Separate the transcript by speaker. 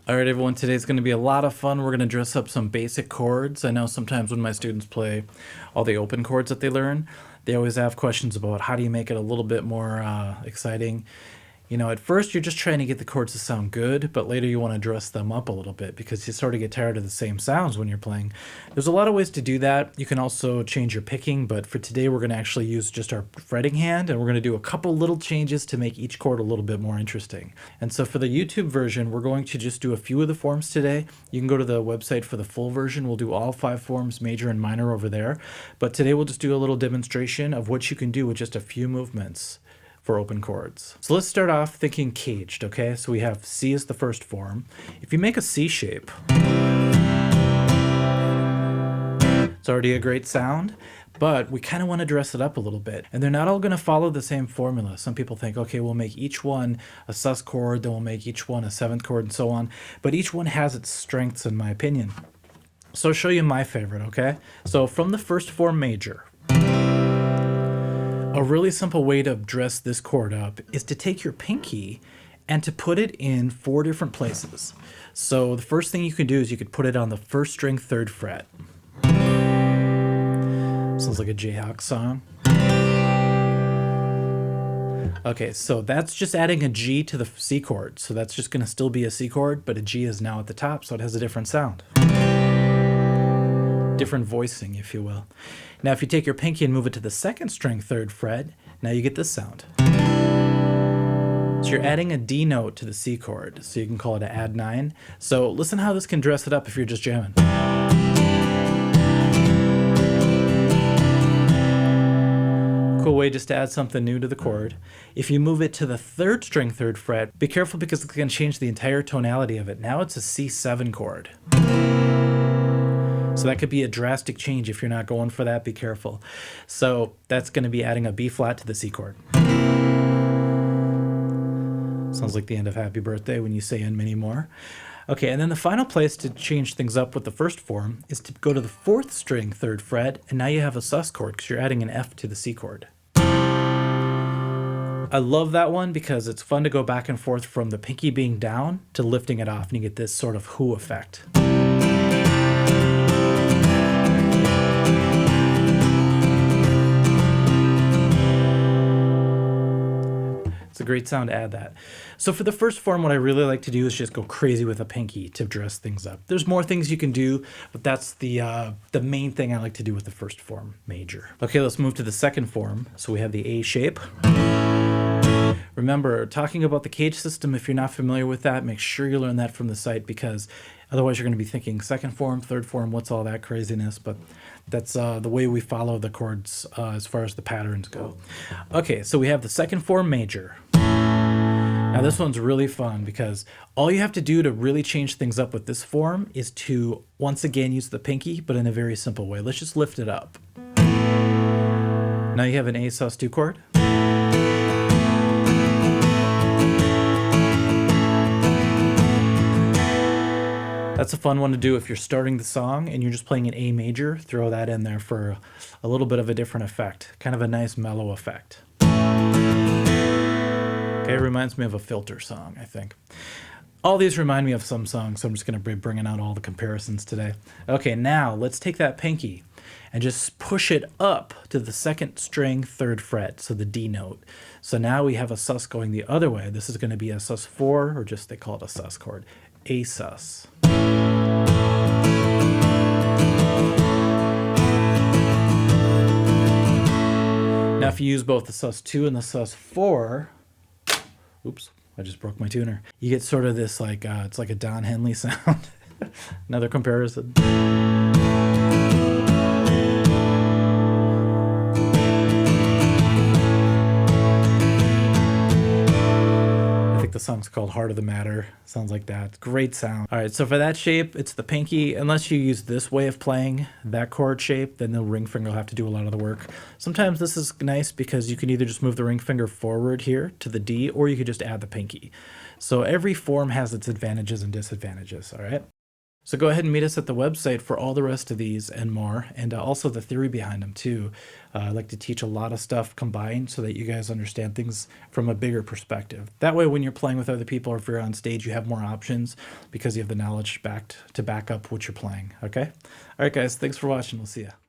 Speaker 1: All right, everyone, today's going to be a lot of fun. We're going to dress up some basic chords. I know sometimes when my students play all the open chords that they learn, they always have questions about how do you make it a little bit more exciting. You know, at first you're just trying to get the chords to sound good, but later you want to dress them up a little bit because you sort of get tired of the same sounds when you're playing. There's a lot of ways to do that. You can also change your picking, but for today we're going to actually use just our fretting hand, and we're going to do a couple little changes to make each chord a little bit more interesting. And so for the YouTube version, we're going to just do a few of the forms today. You can go to the website for the full version. We'll do all 5 forms, major and minor, over there. But today we'll just do a little demonstration of what you can do with just a few movements for open chords. So let's start off thinking caged, okay? So we have C as the first form. If you make a C shape, it's already a great sound, but we kind of want to dress it up a little bit. And they're not all going to follow the same formula. Some people think, okay, we'll make each one a sus chord, then we'll make each one a 7th chord, and so on. But each one has its strengths, in my opinion. So I'll show you my favorite, okay? So from the first form major, a really simple way to dress this chord up is to take your pinky and to put it in 4 different places. So the first thing you can do is you could put it on the 1st string 3rd fret. Sounds like a Jayhawk song. Okay, so that's just adding a G to the C chord. So that's just going to still be a C chord, but a G is now at the top, so it has a different sound. Different voicing, if you will. Now if you take your pinky and move it to the 2nd string 3rd fret, now you get this sound. So you're adding a D note to the C chord, so you can call it an add 9. So listen how this can dress it up if you're just jamming. Cool way just to add something new to the chord. If you move it to the 3rd string 3rd fret, be careful because it's going to change the entire tonality of it. Now it's a C7 chord. So that could be a drastic change if you're not going for that. Be careful. So that's going to be adding a B flat to the C chord. Sounds like the end of Happy Birthday when you say "and many more." Okay, and then the final place to change things up with the first form is to go to the 4th string 3rd fret, and now you have a sus chord because you're adding an F to the C chord. I love that one because it's fun to go back and forth from the pinky being down to lifting it off, and you get this sort of who effect. It's a great sound to add that. So for the first form, what I really like to do is just go crazy with a pinky to dress things up. There's more things you can do, but that's the main thing I like to do with the first form, major. Okay, let's move to the 2nd form. So we have the A shape. Remember, talking about the cage system, if you're not familiar with that, make sure you learn that from the site because otherwise you're going to be thinking 2nd form, 3rd form, what's all that craziness? But that's the way we follow the chords as far as the patterns go. Okay, so we have the 2nd form major. Now this one's really fun because all you have to do to really change things up with this form is to once again use the pinky, but in a very simple way. Let's just lift it up. Now you have an A sus2 chord. That's a fun one to do if you're starting the song and you're just playing an A major. Throw that in there for a little bit of a different effect, kind of a nice mellow effect. Okay, it reminds me of a Filter song, I think. All these remind me of some songs, so I'm just going to be bringing out all the comparisons today. Okay, now let's take that pinky and just push it up to the 2nd string 3rd fret, so the D note. So now we have a sus going the other way. This is going to be a sus4, or just they call it a sus chord, A sus. Now if you use both the sus2 and the sus4, oops, I just broke my tuner. You get sort of this like, it's like a Don Henley sound. Another comparison. I think the song's called Heart of the Matter. Sounds like that. Great sound. All right, so for that shape, it's the pinky. Unless you use this way of playing that chord shape, then the ring finger will have to do a lot of the work. Sometimes this is nice because you can either just move the ring finger forward here to the D, or you could just add the pinky. So every form has its advantages and disadvantages, all right? So go ahead and meet us at the website for all the rest of these and more, and also the theory behind them too. I like to teach a lot of stuff combined so that you guys understand things from a bigger perspective. That way, when you're playing with other people or if you're on stage, you have more options because you have the knowledge backed to back up what you're playing. Okay? All right, guys, thanks for watching. We'll see you.